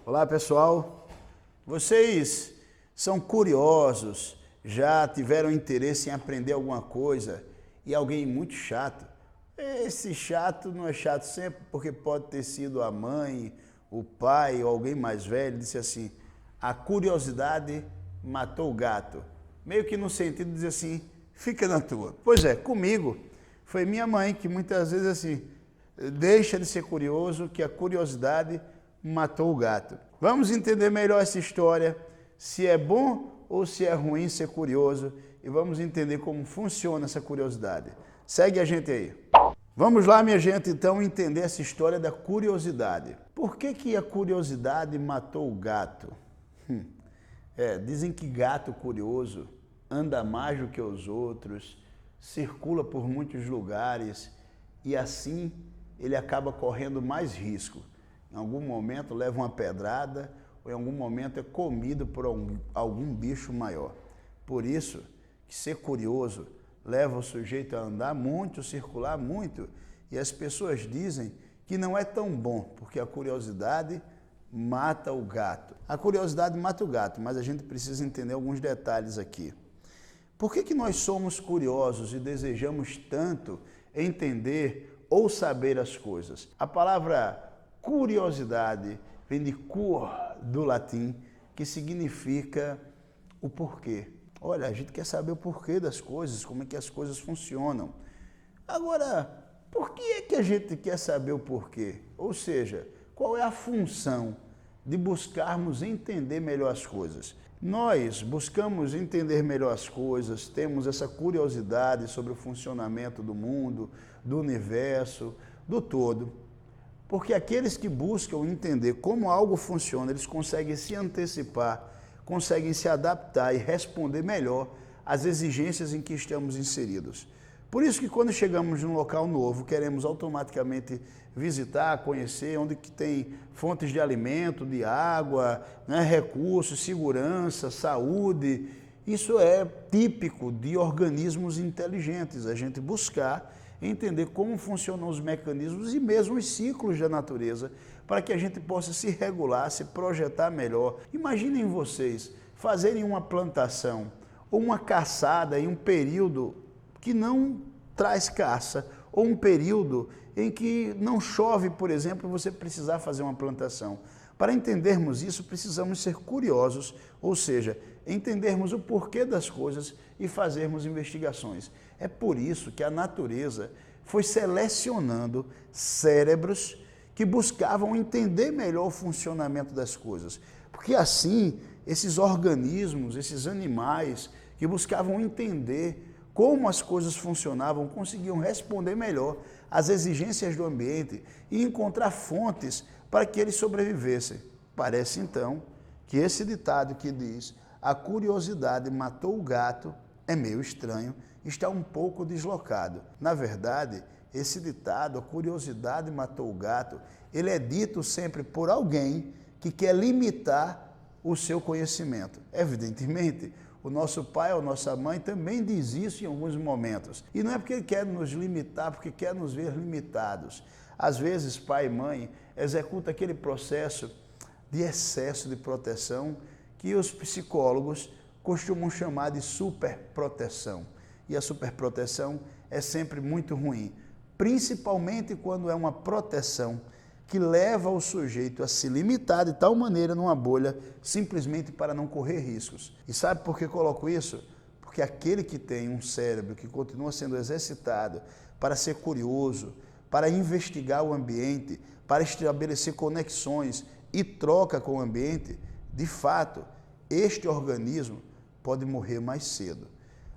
Olá pessoal, vocês são curiosos, já tiveram interesse em aprender alguma coisa e alguém muito chato? Esse chato não é chato sempre porque pode ter sido a mãe, o pai ou alguém mais velho, disse assim, a curiosidade matou o gato. Meio que no sentido de dizer assim, fica na tua. Pois é, comigo foi minha mãe que muitas vezes assim, deixa de ser curioso que a curiosidade matou o gato. Vamos entender melhor essa história, se é bom ou se é ruim ser curioso e vamos entender como funciona essa curiosidade. Segue a gente aí. Vamos lá, minha gente, então entender essa história da curiosidade. Por que a curiosidade matou o gato? Dizem que gato curioso anda mais do que os outros, circula por muitos lugares e assim ele acaba correndo mais risco. Em algum momento leva uma pedrada ou em algum momento é comido por algum bicho maior. Por isso que ser curioso leva o sujeito a andar muito, circular muito e as pessoas dizem que não é tão bom, porque a curiosidade mata o gato. A curiosidade mata o gato, mas a gente precisa entender alguns detalhes aqui. Por que nós somos curiosos e desejamos tanto entender ou saber as coisas? A palavra curiosidade vem de cur, do latim, que significa o porquê. Olha, a gente quer saber o porquê das coisas, como é que as coisas funcionam. Agora, por que é que a gente quer saber o porquê? Ou seja, qual é a função de buscarmos entender melhor as coisas? Nós buscamos entender melhor as coisas, temos essa curiosidade sobre o funcionamento do mundo, do universo, do todo. Porque aqueles que buscam entender como algo funciona, eles conseguem se antecipar, conseguem se adaptar e responder melhor às exigências em que estamos inseridos. Por isso que quando chegamos num local novo, queremos automaticamente visitar, conhecer onde que tem fontes de alimento, de água, recursos, segurança, saúde. Isso é típico de organismos inteligentes, a gente buscar entender como funcionam os mecanismos e mesmo os ciclos da natureza, para que a gente possa se regular, se projetar melhor. Imaginem vocês fazerem uma plantação ou uma caçada em um período que não traz caça, ou um período em que não chove, por exemplo, você precisar fazer uma plantação. Para entendermos isso, precisamos ser curiosos, ou seja, entendermos o porquê das coisas e fazermos investigações. É por isso que a natureza foi selecionando cérebros que buscavam entender melhor o funcionamento das coisas. Porque assim, esses organismos, esses animais que buscavam entender como as coisas funcionavam, conseguiam responder melhor às exigências do ambiente e encontrar fontes para que eles sobrevivessem. Parece então que esse ditado que diz a curiosidade matou o gato é meio estranho, está um pouco deslocado. Na verdade, esse ditado, a curiosidade matou o gato, ele é dito sempre por alguém que quer limitar o seu conhecimento. Evidentemente, o nosso pai ou nossa mãe também diz isso em alguns momentos. E não é porque ele quer nos limitar, porque quer nos ver limitados. Às vezes, pai e mãe executam aquele processo de excesso de proteção que os psicólogos costumam chamar de superproteção. E a superproteção é sempre muito ruim, principalmente quando é uma proteção que leva o sujeito a se limitar de tal maneira numa bolha simplesmente para não correr riscos. E sabe por que coloco isso? Porque aquele que tem um cérebro que continua sendo exercitado para ser curioso, para investigar o ambiente, para estabelecer conexões e troca com o ambiente, de fato, este organismo pode morrer mais cedo.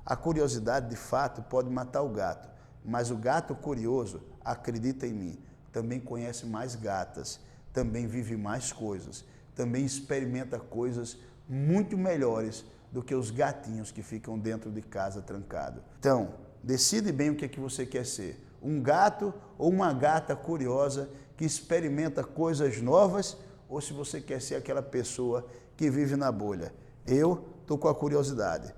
A curiosidade, de fato, pode matar o gato, mas o gato curioso, acredita em mim, também conhece mais gatas, também vive mais coisas, também experimenta coisas muito melhores do que os gatinhos que ficam dentro de casa trancado. Então, decide bem o que é que você quer ser, um gato ou uma gata curiosa que experimenta coisas novas ou se você quer ser aquela pessoa que vive na bolha. Eu estou com a curiosidade.